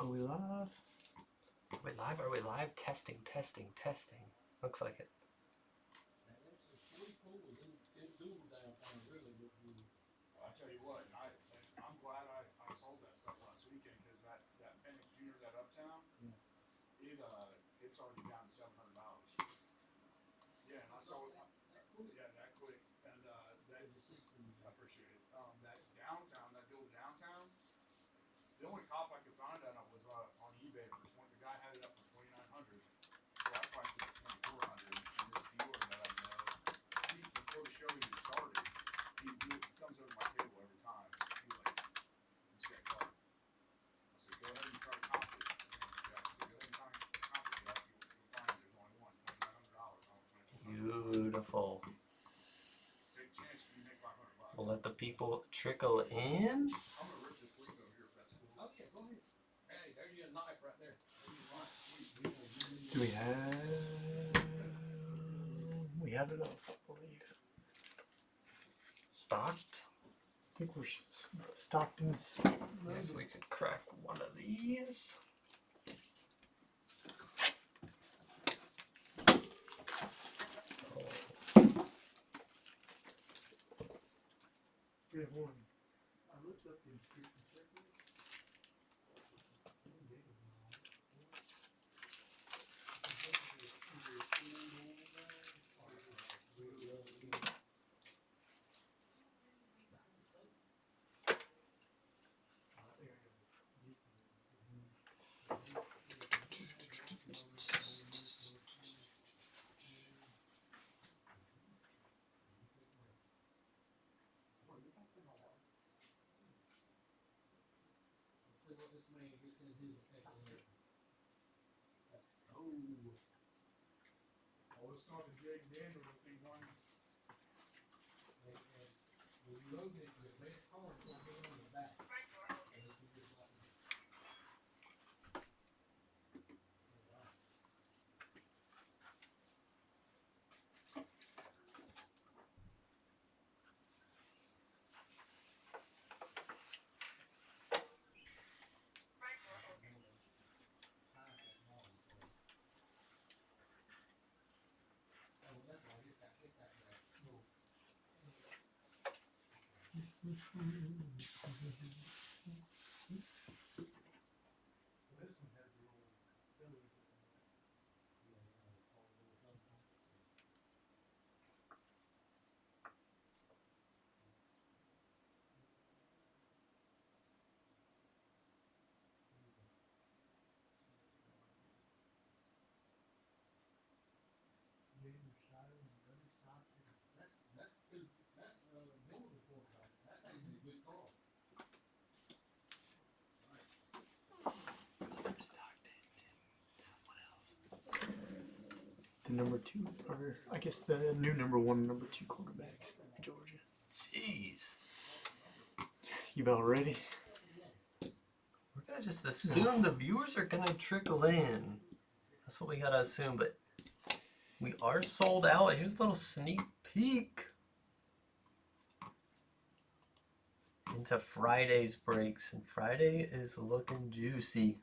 Are we live? Are we live? Are we live? Testing. Looks like it. I'll tell you what, I'm glad I sold that stuff last weekend because that Phoenix Junior, that Uptown, it's already down to $700. Yeah, and I saw it. Yeah, that quick, and I appreciate it. That downtown, that build downtown. The only cop I could find on it was on eBay for 20. The guy had it up for $2,900. So I priced it at $2,400. And this dealer that I know, before the show even started, he comes over to my table every time. He's like, "You said car." I said, "Go ahead and try to comp it." Yeah, I said, "Go ahead and try to comp it. Yeah, you'll find there's only one, $2,900. Beautiful. Take a chance if you make $500. We'll let the people trickle in. I'm gonna rip this sleeve over here if that's cool. Oh yeah, go ahead. Hey, there's your knife right there. Do we have? We have enough, I believe. Stocked. I think we're stocked in. Guess we could crack one of these. Yeah, one. I looked up the inscription checklist. Oh, let's talk to Jake Daniel if he won. The number two, or I guess the new number one and number two quarterbacks for Georgia. Jeez. You about ready? We're gonna just assume the viewers are gonna trickle in. That's what we gotta assume, but we are sold out. Here's a little sneak peek into Friday's breaks, and Friday is looking juicy.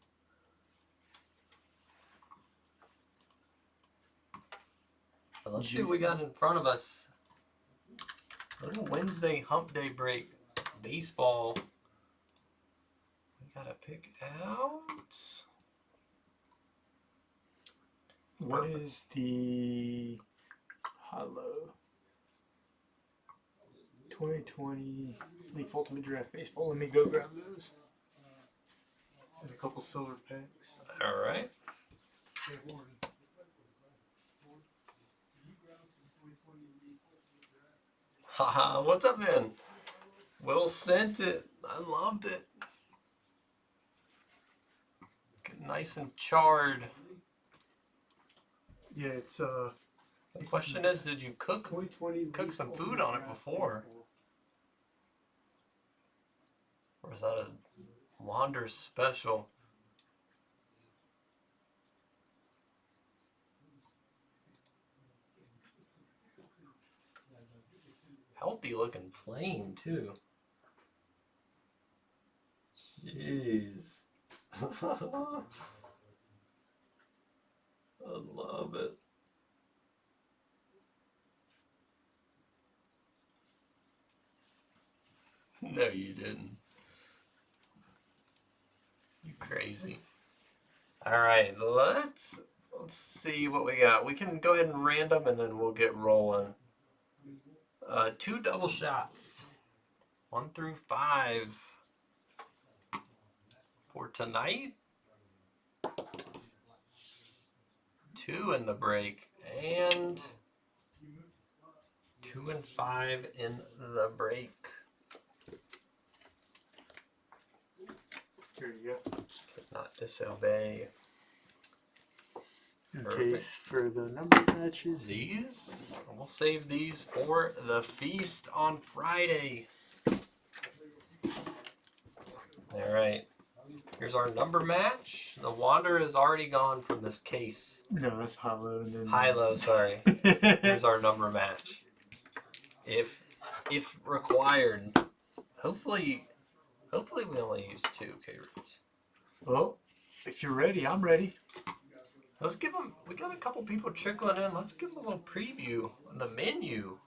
But let's see what we got in front of us. A little Wednesday hump day break. Baseball. We gotta pick out. What is the Hello 2020 Leaf Ultimate Draft Baseball? Let me go grab those. And a couple silver packs. All right. Haha, what's up, man? Will sent it. I loved it. Get nice and charred. Yeah, it's The question is, did you cook some food on it before? Or is that a Wander special? Healthy looking flame too. Jeez. I love it. No, you didn't. You crazy. All right, let's see what we got. We can go ahead and random, and then we'll get rolling. 2 double shots, 1 through 5 for tonight. 2 in the break, and 2 and 5 in the break. Here you go. Could not disobey. In Perfect. case for the number matches. These, we'll save these for the feast on Friday. All right. Here's our number match. The Wanderer is already gone from this case. No, that's high-low. And then High-low, sorry. Here's our number match. If required, hopefully we only use 2 K-Roots. Well, if you're ready, I'm ready. Let's give them, we got a couple people trickling in. Let's give them a little preview of the menu.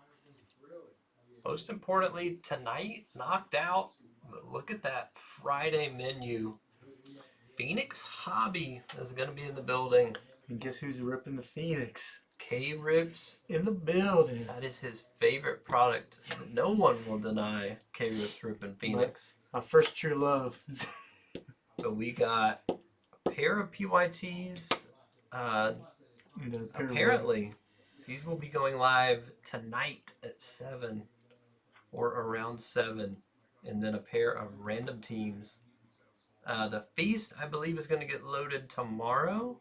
Most importantly, tonight, knocked out. But look at that Friday menu. Phoenix Hobby is going to be in the building. And guess who's ripping the Phoenix? K-Ribs. In the building. That is his favorite product. No one will deny K-Ribs ripping Phoenix. My first true love. So we got a pair of PYTs. And then a pair of- Apparently, these will be going live tonight at 7 or around 7. And then a pair of random teams. The feast, I believe, is going to get loaded tomorrow.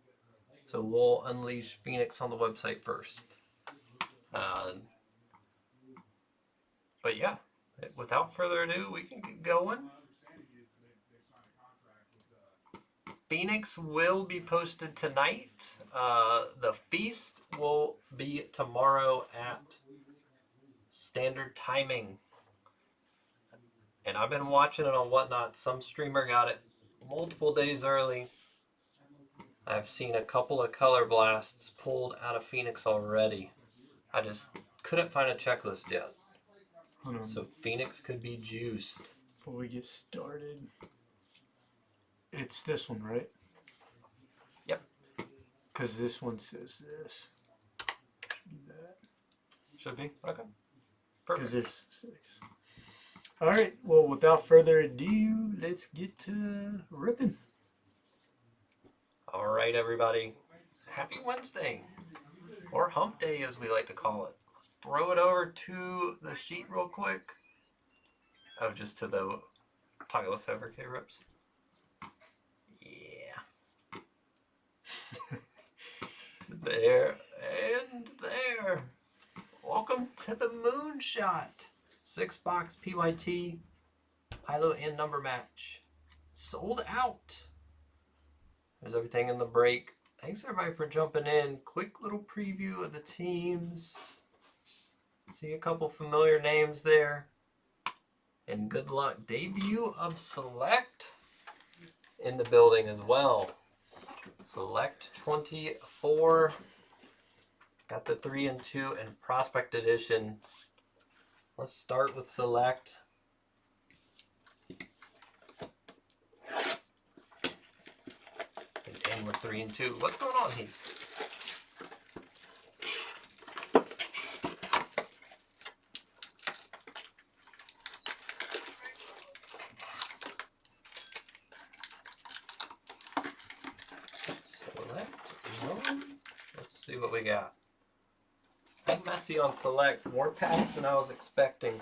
So we'll unleash Phoenix on the website first. But yeah, without further ado, we can get going. Phoenix will be posted tonight. The feast will be tomorrow at standard timing. And I've been watching it on Whatnot. Some streamer got it multiple days early. I've seen a couple of color blasts pulled out of Phoenix already. I just couldn't find a checklist yet. Hold on. So Phoenix could be juiced. Before we get started, it's this one, right? Yep. Because this one says this. Should be that. Should be? Okay. Because Perfect. there's 6. All right. Well, without further ado, let's get to ripping. All right, everybody. Happy Wednesday. Or hump day, as we like to call it. Let's throw it over to the sheet real quick. Oh, just to the toggle us over, K-Rips. Yeah. There and there. Welcome to the Moonshot 6-box PYT high-low and number match. Sold out. There's everything in the break. Thanks everybody for jumping in. Quick little preview of the teams. See a couple familiar names there. And good luck. Debut of Select in the building as well. Select 24. Got the 3 and 2 and Prospect Edition. Let's start with Select. And we're 3 and 2. What's going on here? Select 1. Let's see what we got. I'm messy on Select. More packs than I was expecting.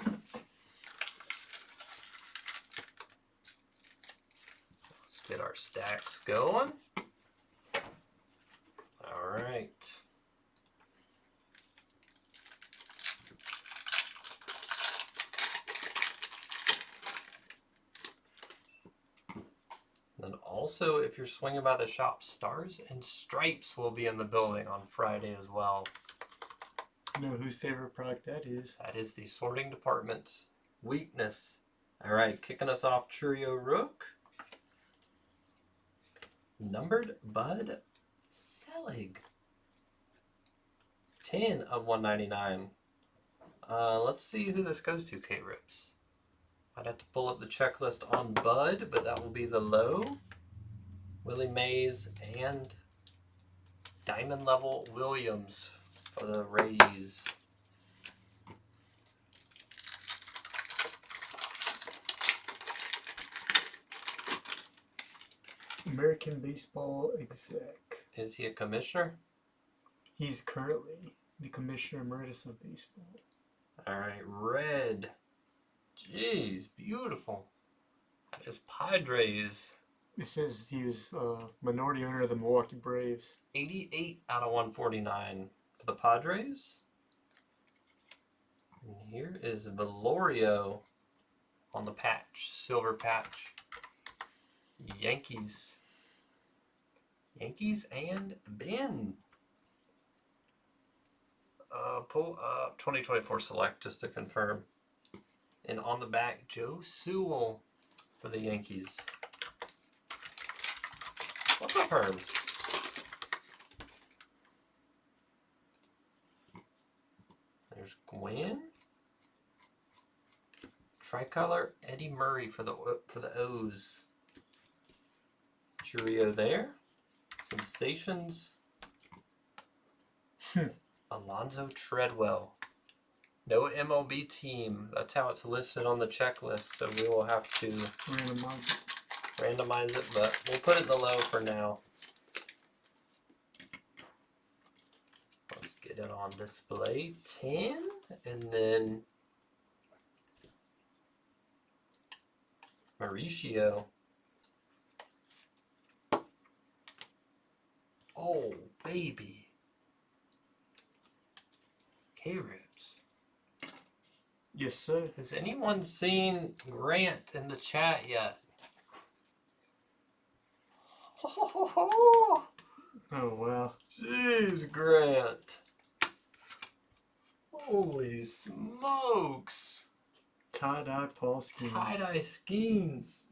Let's get our stacks going. All right. Then also, if you're swinging by the shop, Stars and Stripes will be in the building on Friday as well. You know whose favorite product that is? That is the sorting department's weakness. All right, kicking us off, Churio Rook. Numbered Bud Selig. 10 of 199. Let's see who this goes to, K-Rips. I'd have to pull up the checklist on Bud, but that will be the low. Willie Mays and Diamond Level Williams for the Rays. American Baseball exec. Is he a commissioner? He's currently the Commissioner Emeritus of Baseball. Alright, red. Jeez, beautiful. That is Padres. It says he was minority owner of the Milwaukee Braves. 88 out of 149 for the Padres. And here is Velorio on the patch, silver patch. Yankees. Yankees and Ben. Pull up 2024 select just to confirm. And on the back, Joe Sewell for the Yankees. What's up, Herms? There's Gwen. Tricolor Eddie Murray for the O's. Churio there. Sensations. Alonzo Treadwell. No MLB team. That's how it's listed on the checklist, so we will have to randomize it, but we'll put it in the low for now. Let's get it on display. 10, and then Mauricio. Oh, baby. K-Ribs. Yes, sir. Has anyone seen Grant in the chat yet? Oh, wow. Jeez, Grant. Holy smokes. Tie-dye Paul Skeens. Tie-dye Skeens.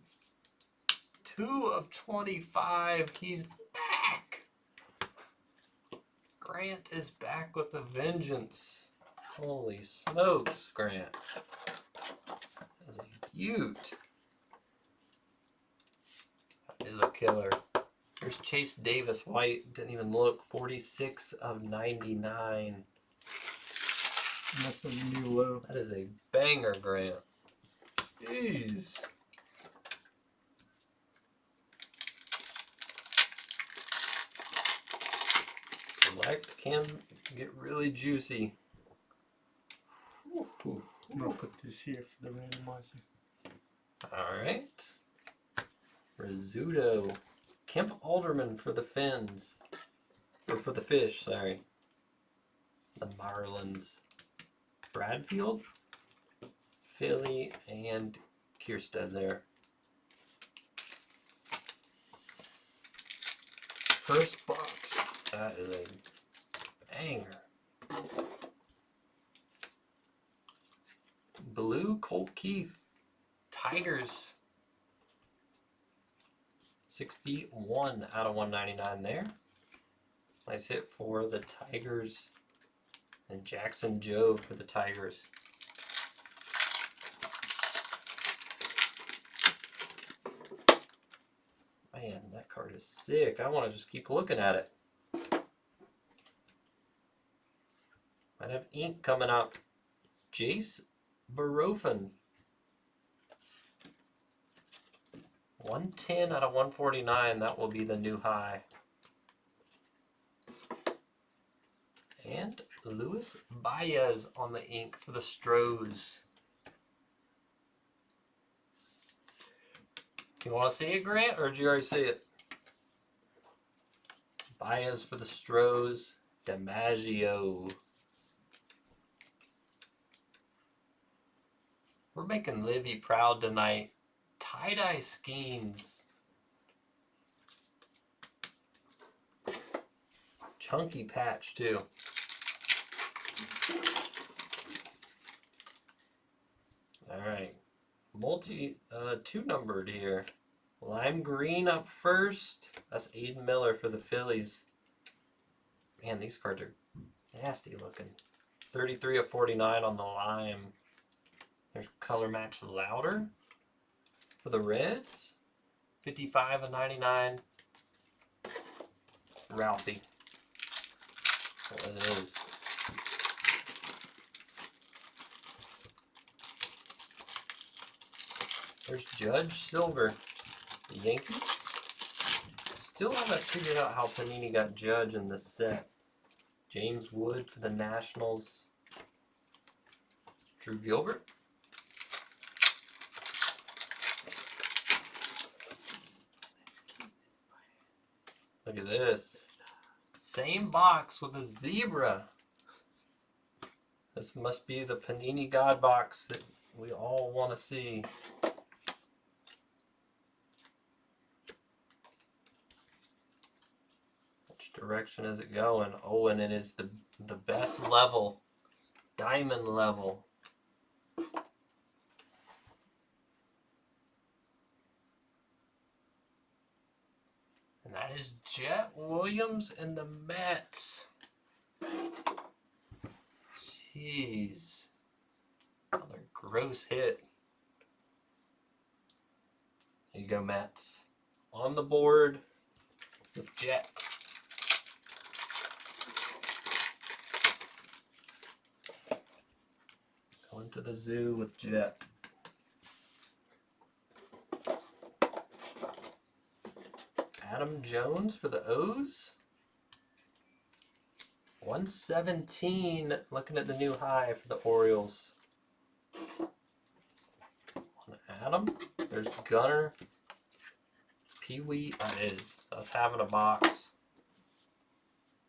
2 of 25. He's back. Grant is back with a vengeance. Holy smokes, Grant. That's a beaut. That is a killer. There's Chase Davis White. Didn't even look. 46 of 99. And that's a new low. That is a banger, Grant. Jeez. Select can get really juicy. I'm going to put this here for the randomizer. Alright. Rizzuto. Kemp Alderman for the Fins. Or for the Fish, sorry. The Marlins. Bradfield. Philly and Kierstead there. First box. That is a banger. Blue Colt Keith. Tigers. 61 out of 199 there. Nice hit for the Tigers. And Jackson Joe for the Tigers. Man, that card is sick. I want to just keep looking at it. Might have ink coming up. Jace Barofin. 110 out of 149. That will be the new high. And Luis Baez on the ink for the Stros. You want to see it, Grant, or did you already see it? Baez for the Stros. DiMaggio. We're making Livy proud tonight. Tie-dye Skeens. Chunky patch, too. Alright. Two numbered here. Lime green up first. That's Aiden Miller for the Phillies. Man, these cards are nasty looking. 33 of 49 on the lime. There's color match Louder for the Reds. 55 of 99. Ralphie. That's what it is. There's Judge Silver, the Yankees. Still haven't figured out how Panini got Judge in this set. James Wood for the Nationals. Drew Gilbert. Look at this. Same box with a zebra. This must be the Panini God box that we all want to see. Which direction is it going? Oh, and it is the best level. Diamond level. And that is Jet Williams and the Mets. Jeez. Another gross hit. There you go, Mets. On the board with Jet. Going to the zoo with Jet. Adam Jones for the O's. 117. Looking at the new high for the Orioles. On Adam. There's Gunner. Pee Wee. That is us having a box.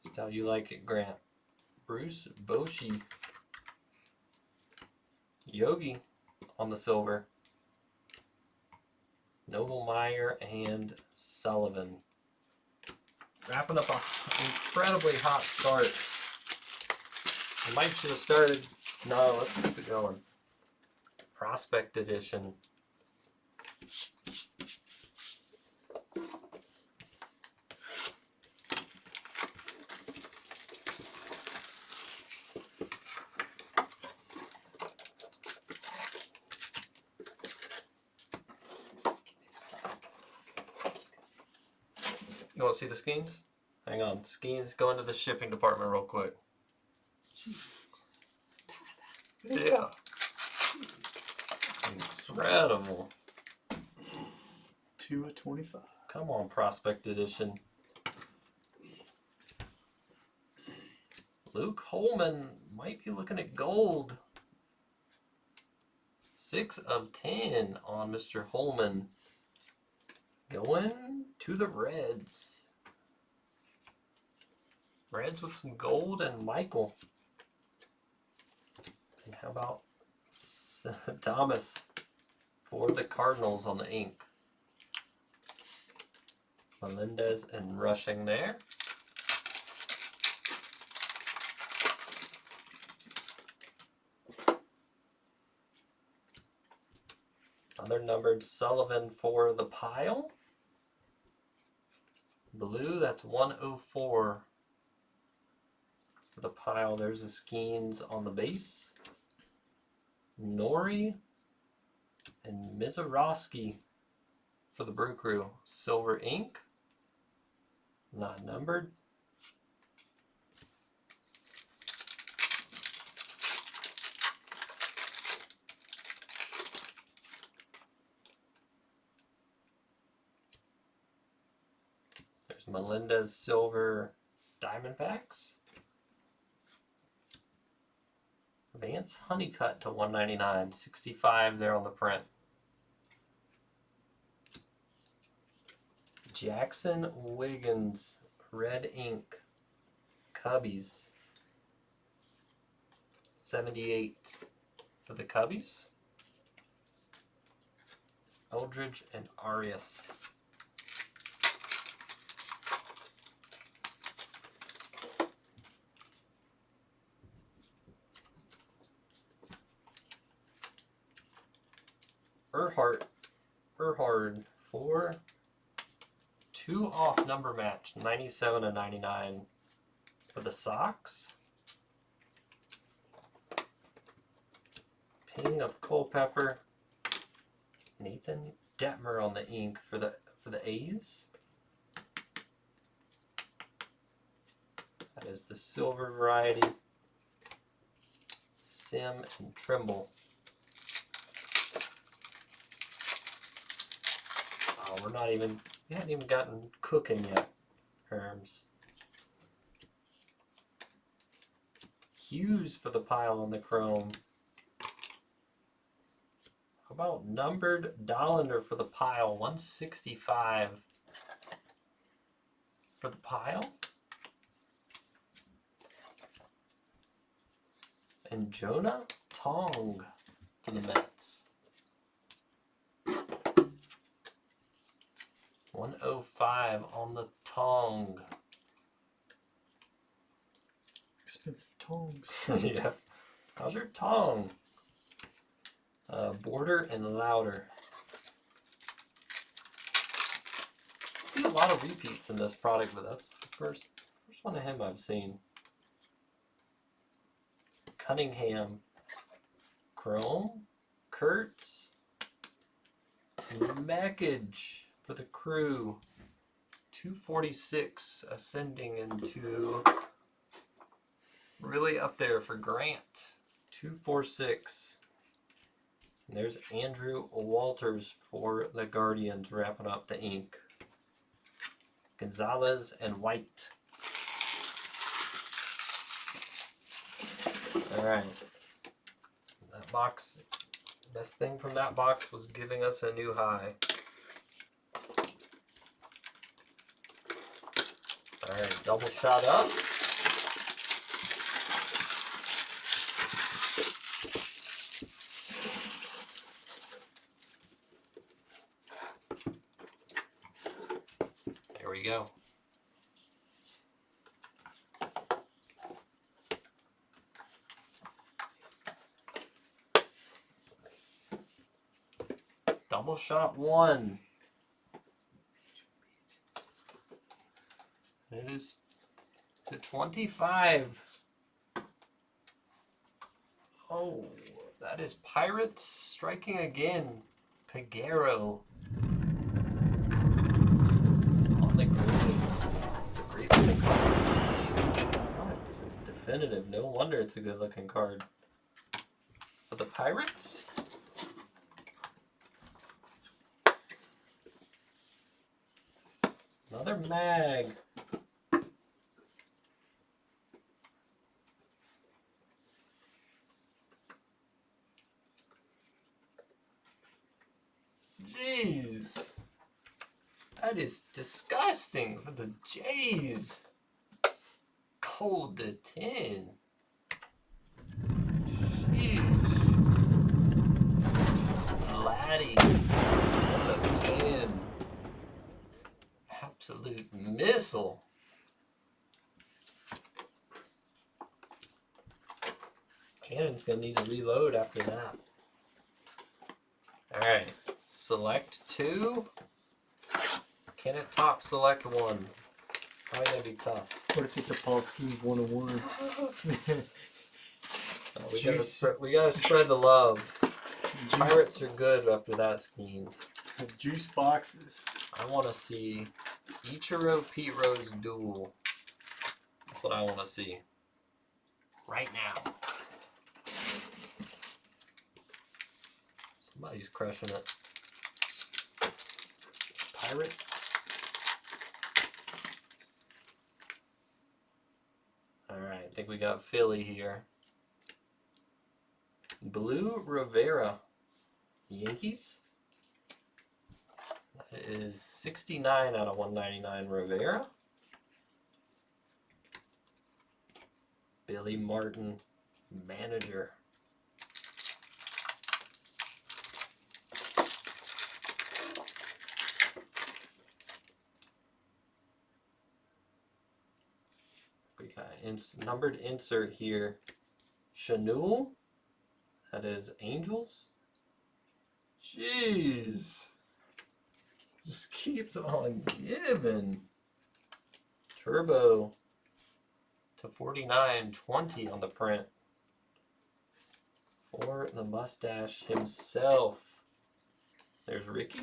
Just how you like it, Grant. Bruce Bochy. Yogi on the silver. Noblemeyer and Sullivan. Wrapping up an incredibly hot start. I might should have started. No, let's keep it going. Prospect edition. You want to see the Skeens? Hang on. Skeens, go into the shipping department real quick. Yeah. Incredible. 2 of 25. Come on, Prospect Edition. Luke Holman might be looking at gold. 6 of 10 on Mr. Holman. Going to the Reds. Reds with some gold and Michael. And how about Thomas for the Cardinals on the ink? Melendez and Rushing there. Another numbered Sullivan for the pile. Blue, that's 104 for the pile. There's the Skeens on the base. Nori and Mizorowski for the Brew Crew. Silver ink. Not numbered. There's Melendez Silver Diamondbacks. Vance Honeycutt to 199. 65 there on the print. Jackson Wiggins, red ink, Cubbies. 78 for the Cubbies. Eldridge and Arias. Erhard for 2 off number match, 97 and 99 for the Sox. Ping of Culpepper. Nathan Detmer on the ink for the A's. That is the silver variety. Sim and Trimble. Oh, we haven't even gotten cooking yet, Herms. Hughes for the pile on the chrome. How about numbered Dollander for the pile? 165 for the pile. And Jonah Tong for the Mets. 105 on the Tong. Expensive tongs. Yeah. How's your Tong? Border and Louder. See a lot of repeats in this product, but that's the first one of him I've seen. Cunningham, Chrome, Kurtz, Mackage for the Crew. 246 ascending into really up there for Grant. 246. And there's Andrew Walters for the Guardians wrapping up the ink. Gonzalez and White. Alright. That box, best thing from that box was giving us a new high. Alright, double shot up. There we go. Double shot 1. It is to 25. Oh, that is Pirates striking again. Peguero. On the green. It's a great looking card. God, this is definitive. No wonder it's a good looking card. For the Pirates? Another mag. Jeez. That is disgusting for the Jays. Cold to 10. Jeez. Laddie. 1 of 10. Absolute missile. Cannon's gonna need to reload after that. Alright. Select 2. Can it top select 1? Probably gonna be tough. What if it's a Paul Skeens 101? We gotta spread the love. Juice, Pirates are good after that schemes. juice boxes. I want to see Ichiro Pete Rose duel. That's what I want to see. Right now. Somebody's crushing it. Pirates. Alright, I think we got Philly here. Blue Rivera. Yankees. That is 69 out of 199 Rivera. Billy Martin, manager. We got numbered insert here. Chanul. That is Angels. Jeez. Just keeps on giving. Turbo to 49, 20 on the print. For the mustache himself. There's Ricky.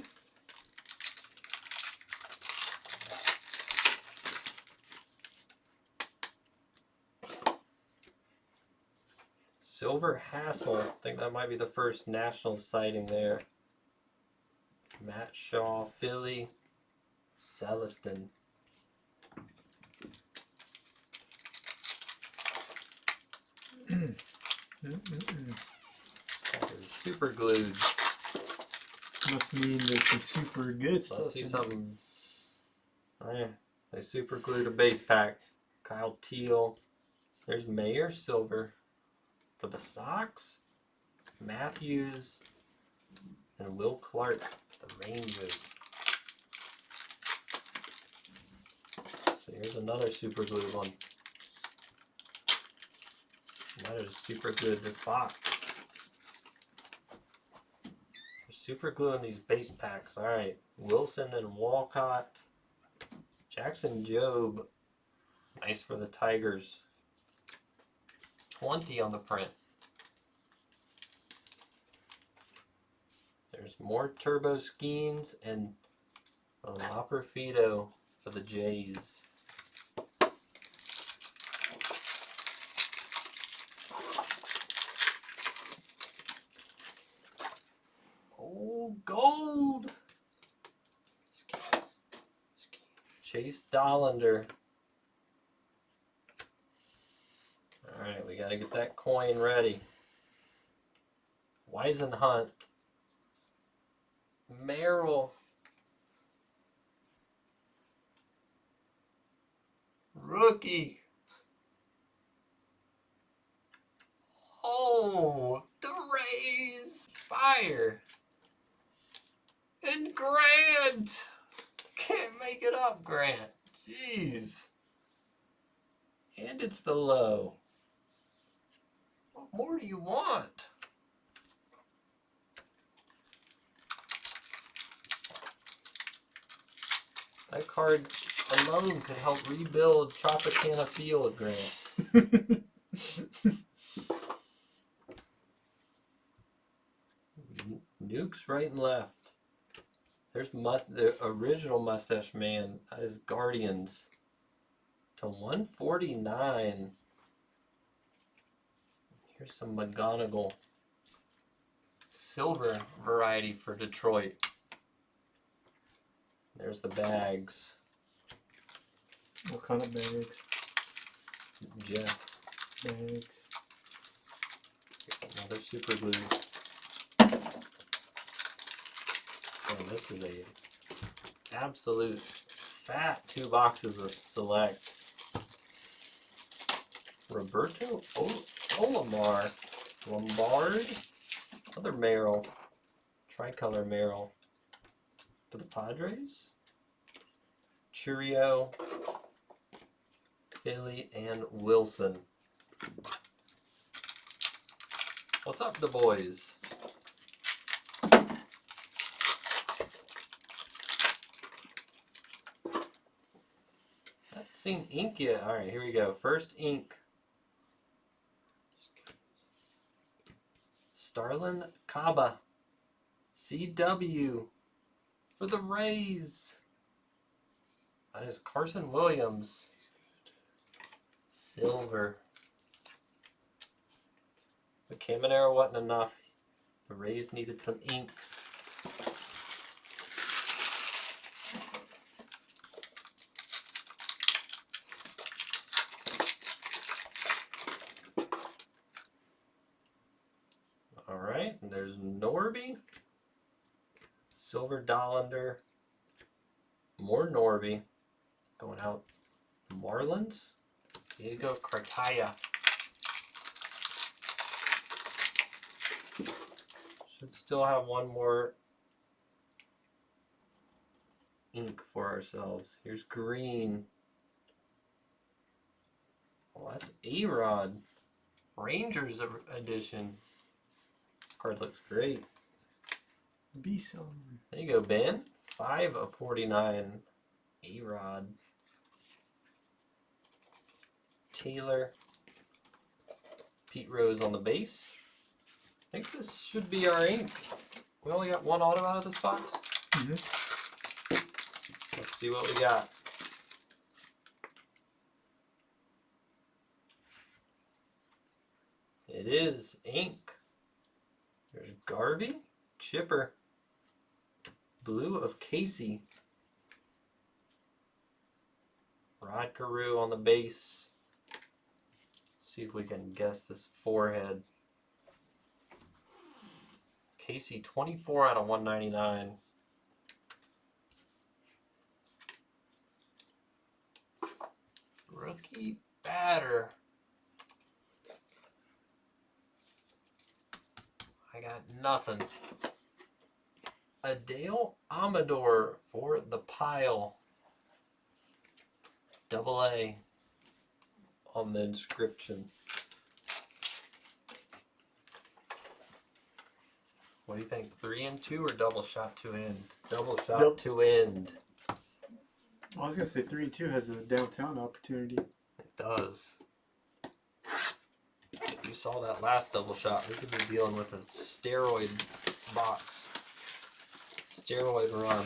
Silver Hassel. I think that might be the first national sighting there. Matt Shaw, Philly. Celestin. Super glued. Must mean there's some super good stuff. Let's see in something. Oh, yeah. They super glued a base pack. Kyle Teal. There's Mayer Silver. For the Sox, Matthews and Will Clark, the Rangers. So here's another super glue one. Might have just super glued this box. They're super gluing these base packs. Alright, Wilson and Walcott. Jackson Jobe. Nice for the Tigers. 20 on the print. There's more Turbo Skeens and a Lopperfido for the Jays. Oh, gold! Chase Dollander. Alright, we gotta get that coin ready. Weisenhunt. Merrill. Rookie. Oh, the Rays. Fire. And Grant. Can't make it up, Grant. Jeez. And it's the low. What more do you want? That card alone could help rebuild Tropicana Field, Grant. Nukes right and left. There's the original Mustache Man. That is Guardians. To 149. Here's some McGonigal. Silver variety for Detroit. There's the bags. What kind of bags? Jeff. Bags. Another super glue. Oh, this is a absolute fat 2 boxes of select. Roberto Olamar. Lombard. Another Merrill. Tricolor Merrill. For the Padres. Churio. Philly and Wilson. What's up, the boys? Haven't seen ink yet. Alright, here we go. First ink. Starlin Caba. CW. For the Rays. That is Carson Williams. Silver. The Caminero wasn't enough. The Rays needed some ink. Alright, and there's Norby. Silver Dollander. More Norby. Going out. Marlins. Diego Cartaya. Should still have one more ink for ourselves. Here's green. Oh, that's A-Rod. Rangers edition. Card looks great. Be some. There you go, Ben. 5 of 49. A-Rod. Taylor. Pete Rose on the base. I think this should be our ink. We only got one auto out of this box. Let's see what we got. It is ink. There's Garvey, Chipper, blue of Casey, Rod Carew on the base. See if we can guess this forehead. Casey, 24 out of 199. Rookie batter. I got nothing. Adale Amador for the pile. Double A on the inscription. What do you think? 3 and 2 or double shot to end? Double shot to end. I was gonna say 3 and 2 has a downtown opportunity. It does. If you saw that last double shot, we could be dealing with a steroid box. Steroid run.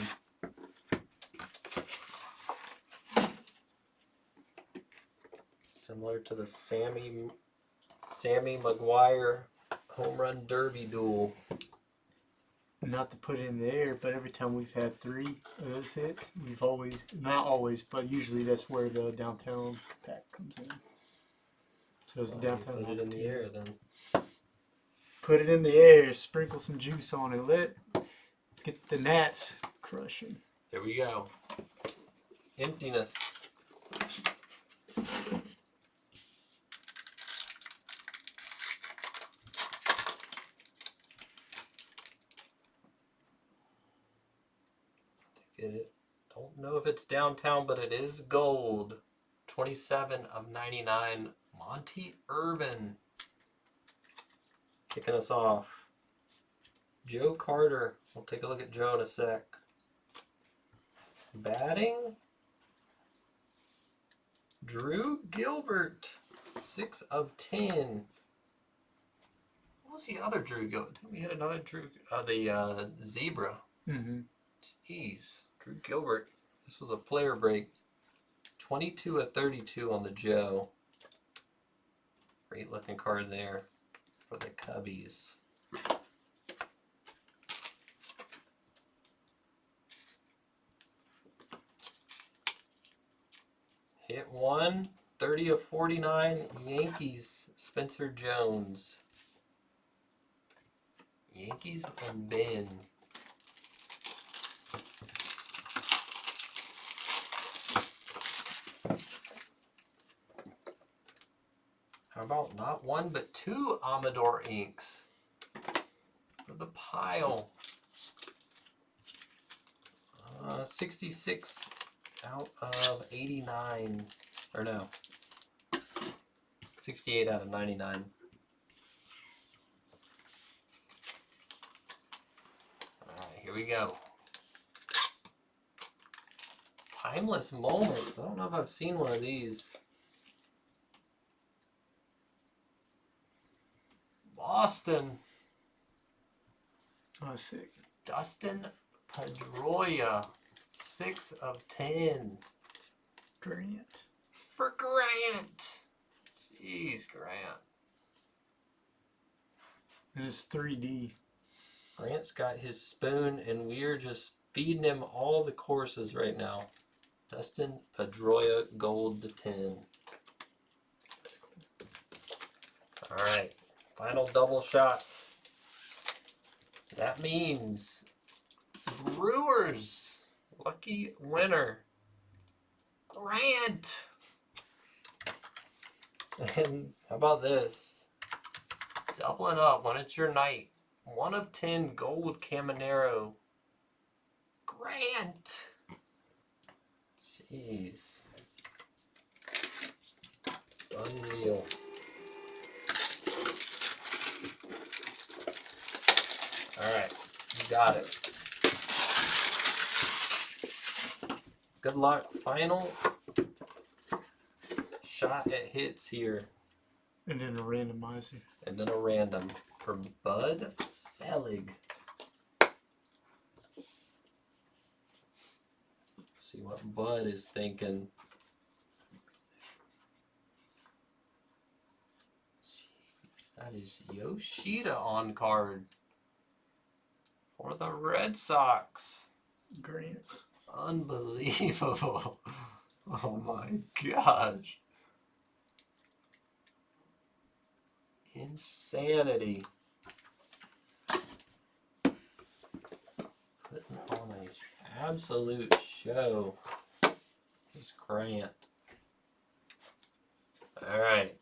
Similar to the Sammy Maguire home run derby duel. Not to put it in the air, but every time we've had 3 of those hits, we've always, not always, but usually that's where the downtown pack comes in. So it's downtown. Put it in the air then. Put it in the air, sprinkle some juice on it. Let's get the gnats crushing. There we go. Emptiness. Get it. Don't know if it's downtown, but it is gold. 27 of 99. Monty Irvin kicking us off. Joe Carter. We'll take a look at Joe in a sec. Batting. Drew Gilbert. 6 of 10. What was the other Drew Gilbert? Didn't we hit another Drew? The Zebra. Mm-hmm. Jeez. Drew Gilbert. This was a player break. 22 of 32 on the Joe. Great looking card there for the Cubbies. Hit 1, 30 of 49, Yankees, Spencer Jones. Yankees and Ben. How about not 1 but 2 Amador inks for the pile? 66 out of 89, or no, 68 out of 99. Alright, here we go. Timeless Moments. I don't know if I've seen one of these. Boston. Oh, sick. Dustin Pedroia. 6 of 10. Grant. For Grant. Jeez, Grant. And it's 3D. Grant's got his spoon, and we're just feeding him all the courses right now. Dustin Pedroia, gold to 10. All right, final double shot. That means Brewers. Lucky winner, Grant. And how about this? Doubling up when it's your night. 1 of 10 gold Caminero, Grant. Jeez. Unreal. All right, you got it. Good luck. Final shot at hits here. And then a randomizer. And then a random for Bud Selig. See what Bud is thinking. Jeez, that is Yoshida on card for the Red Sox. Grant. Unbelievable. Oh my gosh. Insanity. Putting on an absolute show. This Grant. Alright.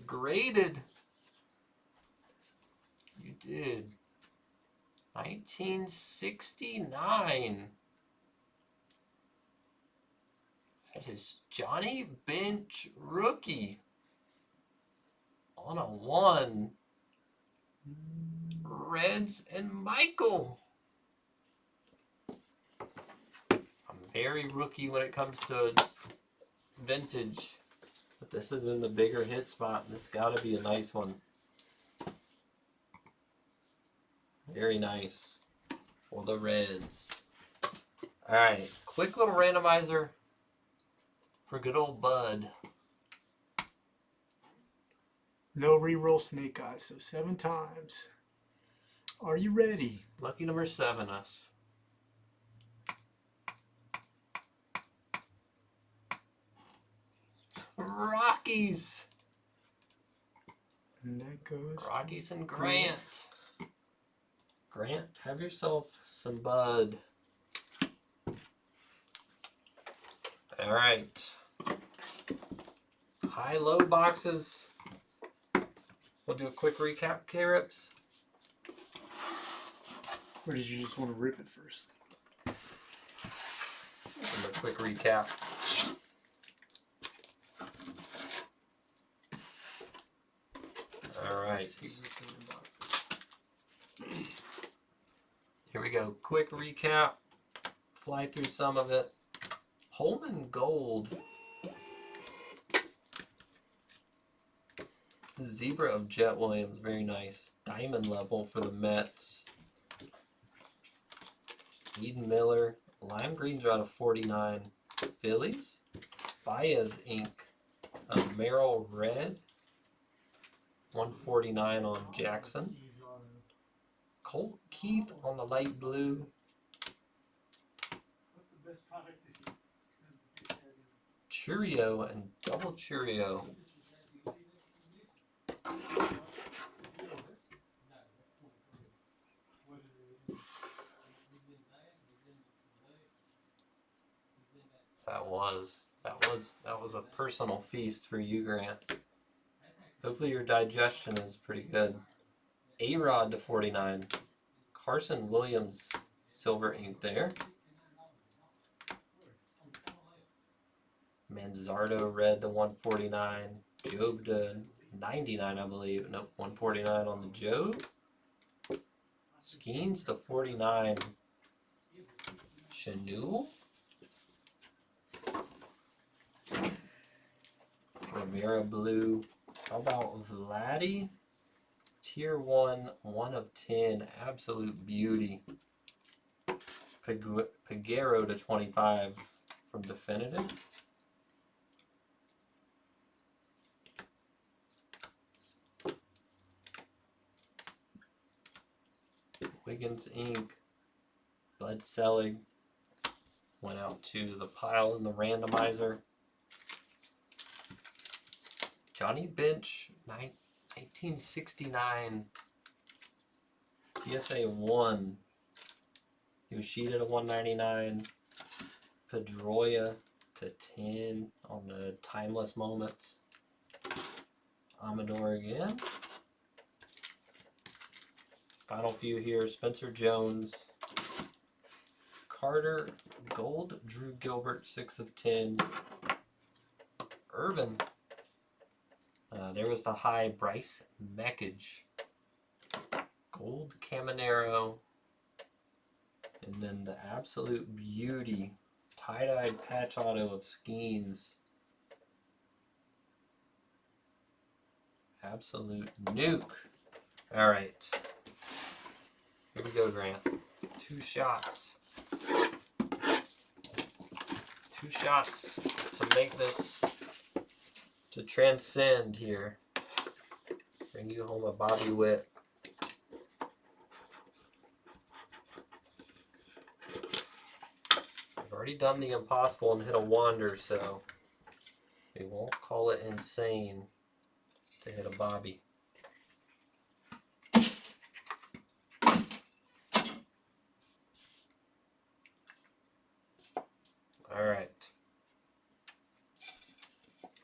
Graded. You did. 1969. That is Johnny Bench rookie. On a 1. Reds and Michael. I'm very rookie when it comes to vintage. But this is in the bigger hit spot. This got to be a nice one. Very nice for the Reds. Alright, quick little randomizer for good old Bud. No reroll snake eyes, so 7 times. Are you ready? Lucky number 7 us. Rockies. And that goes. Rockies and Grant. Grant, have yourself some Bud. Alright. High-low boxes. We'll do a quick recap, K-Rips. Or did you just want to rip it first? And a quick recap. Alright. Here we go. Quick recap. Fly through some of it. Holman Gold. The Zebra of Jet Williams. Very nice. Diamond level for the Mets. Eden Miller. Lime Greens are out of 49. Phillies. Baez ink. Merrill Red. 149 on Jackson. Colt Keith on the light blue. Churio and double Churio. That was a personal feast for you, Grant. Hopefully your digestion is pretty good. A-Rod to 49. Carson Williams silver ink there. Manzardo red to 149. Job to 99, I believe. Nope, 149 on the Job. Skeens to 49. Chanel. Romero blue. How about Vladdy? Tier 1, 1 of 10. Absolute beauty. Peguero to 25 from Definitive. Wiggins ink. Bud Selig went out to the pile in the randomizer. Johnny Bench, 1969 PSA 1. Yoshida to 199. Pedroia to 10 on the timeless moments. Amador again. Final few here. Spencer Jones. Carter Gold. Drew Gilbert 6 of 10. Irvin. There was the high Bryce Meckage. Gold Caminero. And then the absolute beauty, tie-dyed patch auto of Skeens. Absolute nuke. All right. Here we go, Grant. 2 shots. 2 shots to make this, to transcend here. Bring you home a Bobby Witt. I've already done the impossible and hit a Wander, so we won't call it insane to hit a Bobby. All right.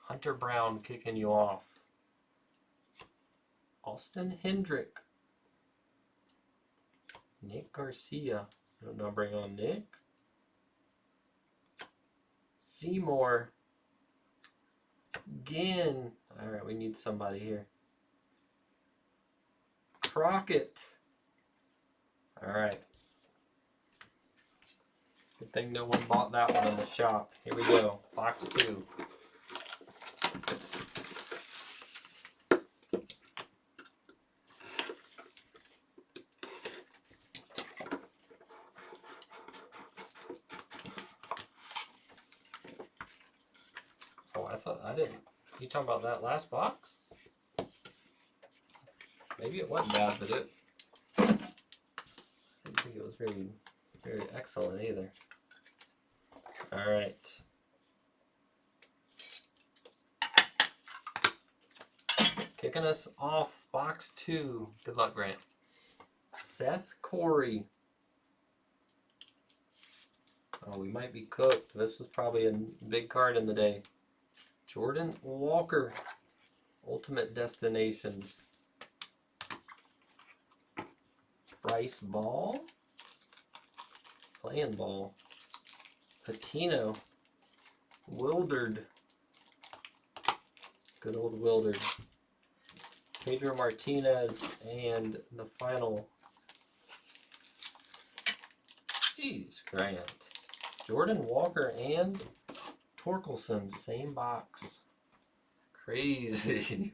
Hunter Brown kicking you off. Austin Hendrick. Nick Garcia. I'll now bring on Nick. Seymour. Again. All right, we need somebody here. Crockett. All right. Good thing no one bought that one in the shop. Here we go. Box 2. Oh, I thought I didn't. You talking about that last box? Maybe it wasn't bad, but it. I didn't think it was very excellent either. All right. Kicking us off, box 2. Good luck, Grant. Seth Corey. Oh, we might be cooked. This is probably a big card in the day. Jordan Walker. Ultimate Destinations. Bryce Ball. Playing ball. Patino. Wilderd. Good old Wilderd. Pedro Martinez. And the final. Jeez, Grant. Jordan Walker and Torkelson. Same box. Crazy.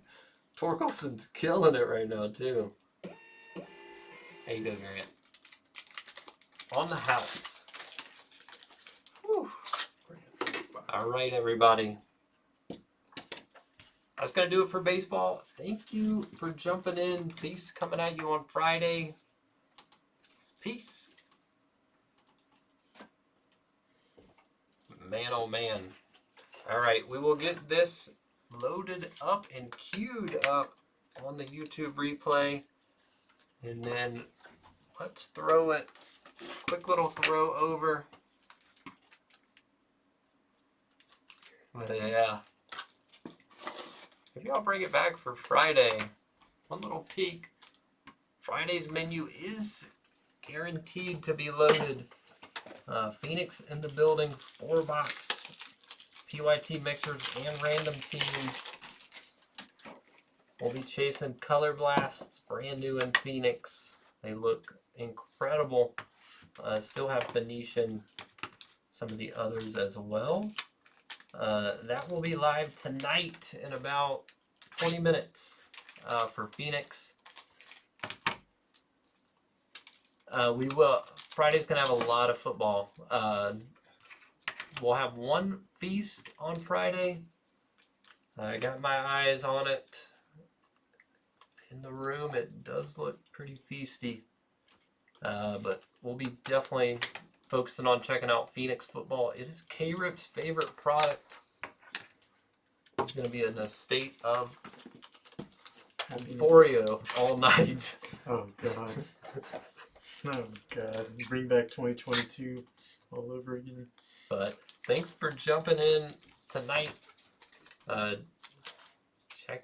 Torkelson's killing it right now, too. How you doing, Grant? On the house. Whew. All right, everybody. That's going to do it for baseball. Thank you for jumping in. Feast coming at you on Friday. Peace. Man, oh man. All right, we will get this loaded up and queued up on the YouTube replay. And then let's throw it. Quick little throw over. Yeah. Maybe I'll bring it back for Friday. One little peek. Friday's menu is guaranteed to be loaded. Phoenix in the building, 4-box PYT mixers and random teams. We'll be chasing Color Blasts, brand new in Phoenix. They look incredible. Still have Venetian, some of the others as well. That will be live tonight in about 20 minutes for Phoenix. We will. Friday's gonna have a lot of football. We'll have one feast on Friday. I got my eyes on it. In the room, it does look pretty feasty. But we'll be definitely focusing on checking out Phoenix football. It is K-Rip's favorite product. He's going to be in a state of euphoria all night. Oh, God. Oh, God. Bring back 2022 all over again. But thanks for jumping in tonight.